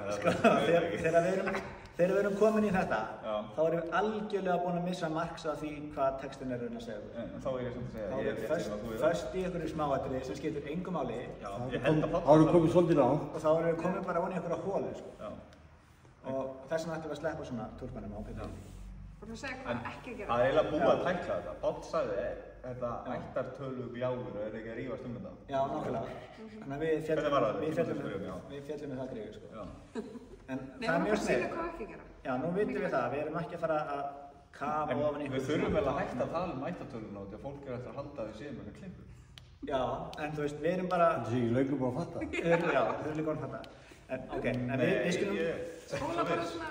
Speaker 1: Þegar við erum komin í þetta, þá erum við algjörlega búin að missa marks af því hvað textin er að segja.
Speaker 2: Þá ég samt að segja,
Speaker 1: ég veit sem að þú er. Föst í einhverju smáatriði sem skiptir engu máli.
Speaker 3: Þá erum við komið svolítið á.
Speaker 1: Og þá erum við komið bara onni í einhverja hólu, sko. Og þess vegna ættum við að sleppa svona túrpanum á pílunum.
Speaker 4: Og þú segir hvað ekki að gera.
Speaker 2: Það er eiginlega búið að tækla þetta. Páll sagði þetta ættartölu gljáður og ekki að rífast þetta.
Speaker 1: Já, nákvæmlega. Þannig að við fjallum það greiðu, sko. En það er mjög snið. Já, nú vitum við það. Við erum ekki að fara að kafa ofan í...
Speaker 2: Við þurfum vel að hætta að tala ættartöluna því að fólk eftir að halda að við séum eitthvað klippur.
Speaker 1: Já, en þú veist, við erum bara...
Speaker 3: Það sé ekki lögum búin að fatta.
Speaker 1: Já, þau erum líka búin að fatta. En við skulum...
Speaker 4: Skóla bara svona...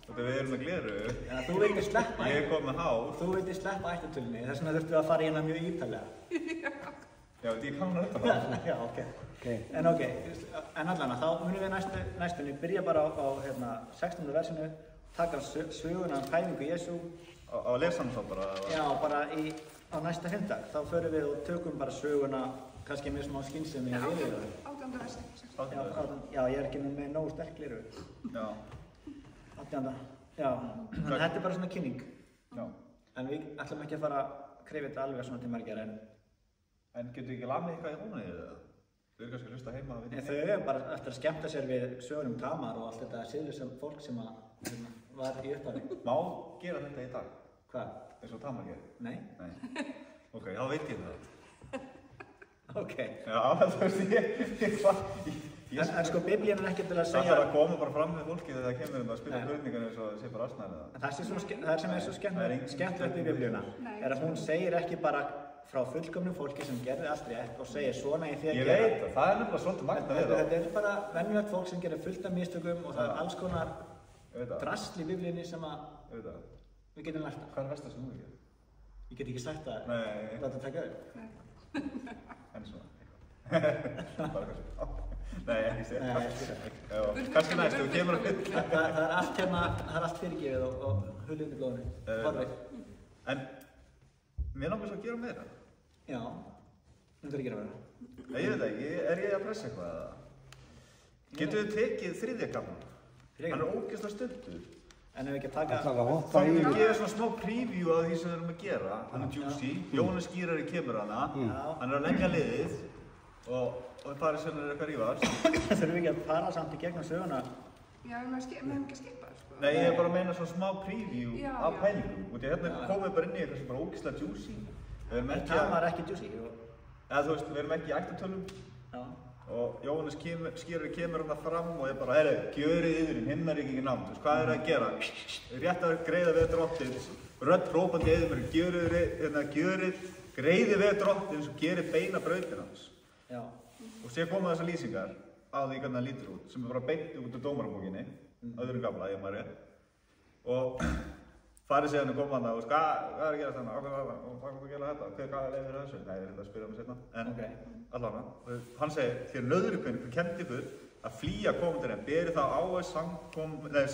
Speaker 2: Þetta við erum með gleru.
Speaker 1: Já, þú vildi sleppa...
Speaker 2: Ég kom með hár.
Speaker 1: Þú vildi sleppa ættartölunni, þess vegna þurftum við að fara í hérna mjög ítarlega.
Speaker 2: Já, ég kannan þetta.
Speaker 1: Já, En allan þá munum við næstunni byrja bara á 16. versinu, taka söguna fæðingu Jesú.
Speaker 2: Á lesanum þá bara?
Speaker 1: Já, bara á næsta fimmdag. Þá förum við og tökum bara söguna, kannski með smá skynsemi í viðeigðu.
Speaker 4: 18. versi.
Speaker 1: Já, ég er ekki með nógu sterk gleru.
Speaker 2: Já.
Speaker 1: 18. Já, þannig að þetta er bara svona kynning.
Speaker 2: Já.
Speaker 1: En við ætlum ekki að fara að krifja þetta alveg svona til margir
Speaker 2: En getur ekki lamið eitthvað í rónið eða? Þau eru kannski að hlusta heima að vinna.
Speaker 1: Þau eru bara eftir að skemmta sér við sögur Tamar og allt þetta siðlausa fólk sem var í upphafi.
Speaker 2: Má gera þetta í dag?
Speaker 1: Hvað?
Speaker 2: Eins og Tamar gerir?
Speaker 1: Nei.
Speaker 2: Ok, þá veit ég það.
Speaker 1: Ok.
Speaker 2: Já, þú veist,
Speaker 1: En sko, Biblían er ekki til að segja...
Speaker 2: Það þarf að koma bara fram með fólki þegar það kemur að spila spurningar eins og það sé bara aðsnæðið það.
Speaker 1: Það sem er svo skemmtilegt í Biblíuna er að hún segir ekki bara frá fullkomnu fólki sem gerði allt rétt og segir svona í því að gera.
Speaker 2: Ég veit það er nefnilega svolítið magna við það.
Speaker 1: Þetta er bara venjulegt fólk sem gerir fullt af mistökum og það er alls konar drasl í Biblíunni sem við getum lært af.
Speaker 2: Hvað er versta sem þú gerir?
Speaker 1: Ég get ekki sagt það.
Speaker 2: Nei.
Speaker 1: Láta taka upp.
Speaker 2: En svona. Bara kannski. Nei, ekki segja. Kannski næst, þú kemur að hluta.
Speaker 1: Það er allt fyrirgefið og hulið undir blóðinu.
Speaker 2: En mér langar svo að gera meira.
Speaker 1: Já, myndur að gera meira.
Speaker 2: Nei, ég veit ekki, er ég að pressa eitthvað eða? Getur við tekið þriðja kaflan? Hann er ógeðslega stuttur.
Speaker 1: En ef við ekki að taka...
Speaker 2: Þá erum við að gefa svona smá preview af því sem við erum að gera. Hann er juicy, Jónas skýrari kemur hana, hann er að lengja liðið og það farið sem er eitthvað rífast.
Speaker 1: Þurfum við ekki að fara samt í gegnum söguna?
Speaker 4: Já, við höfum ekki að skipa, sko.
Speaker 2: Nei, ég er bara að meina svona smá preview af pælingum. Og hérna komum við bara inn í eitthvað sem bara ógeðslega juicy.
Speaker 1: Tamar ekki juicy.
Speaker 2: Eða þú veist, við erum ekki í ættartölum. Og Jóhannes skýrari kemur hann fram og er bara, gjörið yðurinn, himnaríkingin námt. Þú veist, hvað er að gera? Rétt að greiða við drottins. Rödd hrópandi yður, gjörið, greiði við drottins og gerið beina brautin hans.
Speaker 1: Já.
Speaker 2: Og sér koma þessar lýsingar á því hvernig það lítur út, sem er bara beint út úr dómarabókinni, öðrum gamla, ég maður rétt. Og farið séðan að koma hann og hvað er að gera þarna? Hvað er að gera þetta? Hvað er leiðir þessu? Nei, ég að spyrja seinna. En allavega, hann segir, þér nöðrukveinn, hver kennt ykkur að flýja komandurinn, beri þá á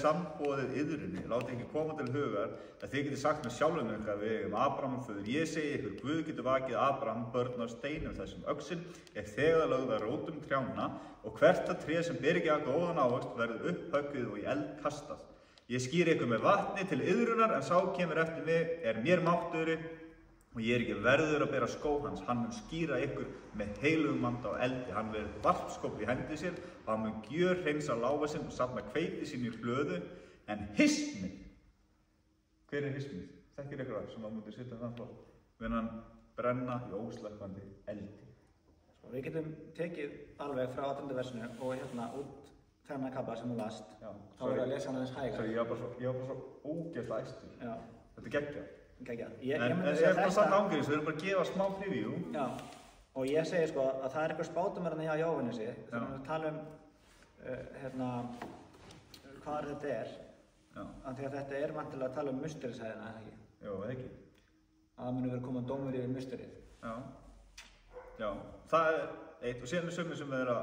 Speaker 2: sambóðið yðurinni, láti ekki koma til hugar, að þið getið sagt með sjálfum ykkar við Abraham föður. Ég segi ykkur, Guð getur vakið Abraham börn á steinum þessum öxin, þegar lögð að rótum trjánna, og hvert að tré sem ber ekki að góðan ávöxt verður upphöggvið og í eld kastað. Ég skýri ykkur með vatni til yðrunar, en sá kemur eftir mig, er mér máttugri og ég ekki verður að bera skó hans, hann mun skýra ykkur með heilugum anda og eldi, hann verður varpskóp í hendi sér og hann mun gjörhreinsa láfa sinn og safna hveiti sín í hlöðu, en hismið, hver hismið? Þekkir ykkur sem hann múti setja þann frá, mun hann brenna í óslökkvandi eldi.
Speaker 1: Við getum tekið alveg frá 18. versinu og hérna út þennan kafla sem þú last. Þá verður að lesa hann aðeins hægar.
Speaker 2: Ég var bara svo ógeðslega æstur. Þetta er geggjað.
Speaker 1: Geggjað.
Speaker 2: En ég er bara samt ángriðis, við erum bara að gefa smá preview.
Speaker 1: Já, og ég segi sko að það er eitthvað spátumverðan hjá Jóhannesi þegar við tala hvað þetta er. Af því að þetta er vantilega að tala musterisæðina, eða ekki?
Speaker 2: Jó, eða ekki.
Speaker 1: Að það muni verið koma dómur yfir musterið.
Speaker 2: Já, það er eitt og síðan er sömur sem er á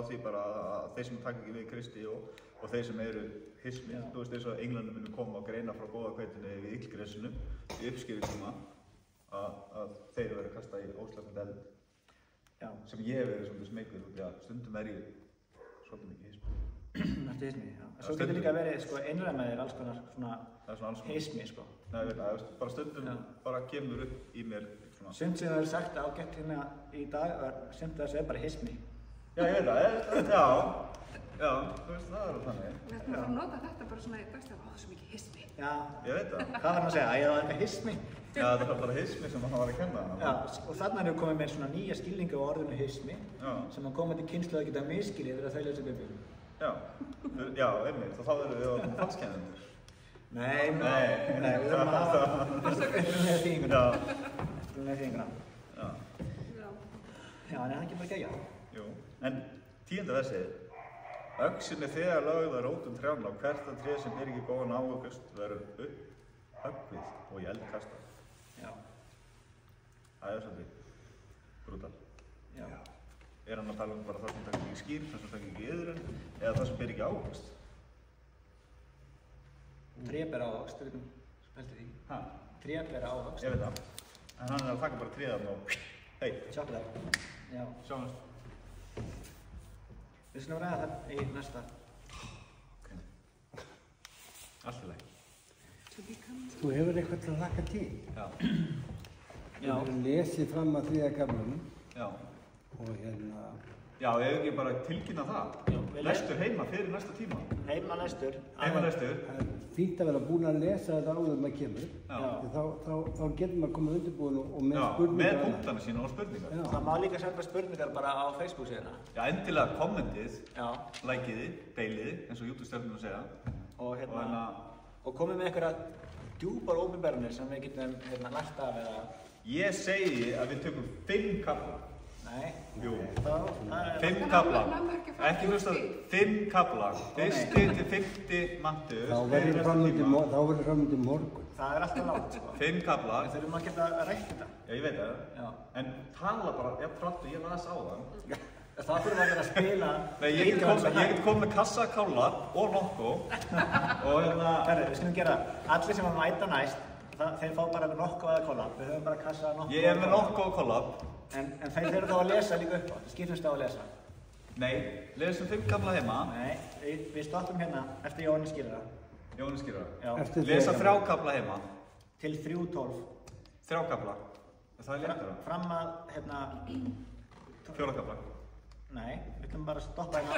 Speaker 2: því bara að þeir sem taka ekki við Kristi og þeir sem eru hismi, þú veist eins og Englandum munu koma og greina frá góða hveitinu við illgressinu í uppskýringuna að þeir eru verið að kasta í óslökkvandi eld. Sem ég hef verið svolítið smeykur út í að stundum er ég svolítið mikið hismi.
Speaker 1: Ertu hismi, já. Svo getur líka verið sko einræð með þér alls konar svona hismi sko.
Speaker 2: Nei, ég veit það, bara stundum bara kemur upp í mér svona.
Speaker 1: Sumt sem það er sagt ágætt hérna í dag, sumt þessu er bara hismi.
Speaker 2: Já, ég veit það, já, þú veist það er þannig.
Speaker 4: Við ætlum að nota þetta bara svona í dagstæða, það er svo mikið hismi.
Speaker 1: Já,
Speaker 2: ég veit það.
Speaker 1: Hvað var hann að segja? Að ég var eitthvað hismi?
Speaker 2: Já, það var bara hismi sem hann var að kenna.
Speaker 1: Já, og þarna erum við komið með svona nýja skilningu á orðinu hismi sem hann komið til kynnslu að geta miskilið þegar þau lesa Biblíuna.
Speaker 2: Já, einmitt, og þá erum við orðin falskennendur.
Speaker 1: Nei, við erum að hafa upprunalega þýðinguna. Já, en það er ekki bara gegja.
Speaker 2: Jú, en 10. versið. Öxin er þegar lögð að rótum trjánna og hvert að tré sem er ekki góðan ávöxtust verður höggvið og í eld kastað.
Speaker 1: Já.
Speaker 2: Það er svolítið brútal.
Speaker 1: Já.
Speaker 2: Er hann að tala bara það sem takir ekki skýr, það sem takir ekki iðrun, eða það sem er ekki ávöxt?
Speaker 1: Tré ber ávöxt, þú veitum, spelti því.
Speaker 2: Hæ?
Speaker 1: Tré ber ávöxt.
Speaker 2: Ég veit það. En hann er að taka bara tréðan og hei.
Speaker 1: Sjáum það. Já.
Speaker 2: Sjáumst.
Speaker 1: Við slúum ræða það í næsta.
Speaker 2: Allt í lagi.
Speaker 3: Þú hefur eitthvað til að hlakka til.
Speaker 2: Já.
Speaker 3: Þú hefur lesið fram að 3. kaflanum.
Speaker 2: Já.
Speaker 3: Og hérna...
Speaker 2: Já, ég hef ekki bara tilkynna það. Lestur heima fyrir næsta tíma.
Speaker 1: Heima lestur.
Speaker 2: Heima lestur.
Speaker 3: Það er fínt að vera búin að lesa þetta áður maður kemur. Þá getur maður komið undirbúin og með spurningar.
Speaker 2: Með punktana sína og spurningar.
Speaker 1: Það má líka senda spurningar bara á Facebook síðana.
Speaker 2: Já, endilega kommentið, likeið, deilið, eins og YouTube-stjórnum að segja.
Speaker 1: Og komið með einhverja djúpar óbyrbarnir sem við getum lært af eða...
Speaker 2: Ég segi að við tökum 5 kafla.
Speaker 1: Nei.
Speaker 2: Jú. 5 kafla. Ekki hlusta 5 kafla. 1. til 5. Mattheus.
Speaker 3: Þá verður fram undir morgun.
Speaker 1: Það er alltaf langt, sko.
Speaker 2: 5 kafla.
Speaker 1: Við þurfum að geta rætt þetta.
Speaker 2: Já, ég veit það. Já. En tala bara, frátt og ég las á það.
Speaker 1: Það fyrir að vera að spila...
Speaker 2: Nei, ég get komið með kassa, kála og nokko. Og
Speaker 1: Herri, við skulum gera allir sem að mæta næst, þeir fá bara með nokko eða kollab. Við höfum bara kassa, nokko
Speaker 2: Ég er með nokko og kollab.
Speaker 1: En þeir eru þá að lesa líka upp á. Skiptumst á að lesa.
Speaker 2: Nei, lesum 5 kafla heima.
Speaker 1: Nei, við stoppum hérna eftir Jóhannes skýrara.
Speaker 2: Jóhannes skýrara.
Speaker 1: Já.
Speaker 2: Lesa 3 kafla heima.
Speaker 1: Til 3:12.
Speaker 2: 3 kafla. Það er léttara.
Speaker 1: Fram að,
Speaker 2: 4 kafla.
Speaker 1: Nei, við ætlum bara að stoppa hérna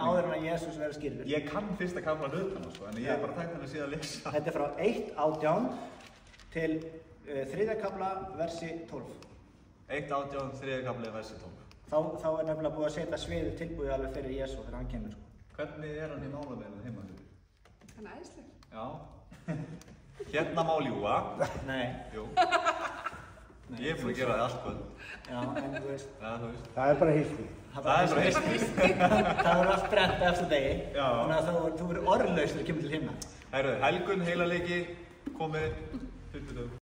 Speaker 1: áður en að Jesús verður skýrður.
Speaker 2: Ég kann 1. kafla utan sko, en ég er bara tækt hann að síðan að lesa.
Speaker 1: Þetta er frá 1:18 til 3. kafla, versi 12.
Speaker 2: 1:18, 3. kafli, versi 12.
Speaker 1: Þá er nefnilega búið að setja sviðið tilbúið alveg fyrir Jesú þegar hann kemur, sko.
Speaker 2: Hvernig er hann í málaleginu heima fyrir?
Speaker 4: Hann er æðisleg.
Speaker 2: Já. Hérna má ljúga.
Speaker 1: Nei.
Speaker 2: Jú. Ég er búin að gera það allt kvöld.
Speaker 1: Já, en þú veist.
Speaker 3: Það er bara hismi.
Speaker 2: Það er bara hismi.
Speaker 1: Það er allt brent eftir degi.
Speaker 2: Já.
Speaker 1: Þannig að þú verður orðlaus þegar þú kemur til himna.
Speaker 2: Helgun, heilaleiki, komið, 20 dögum.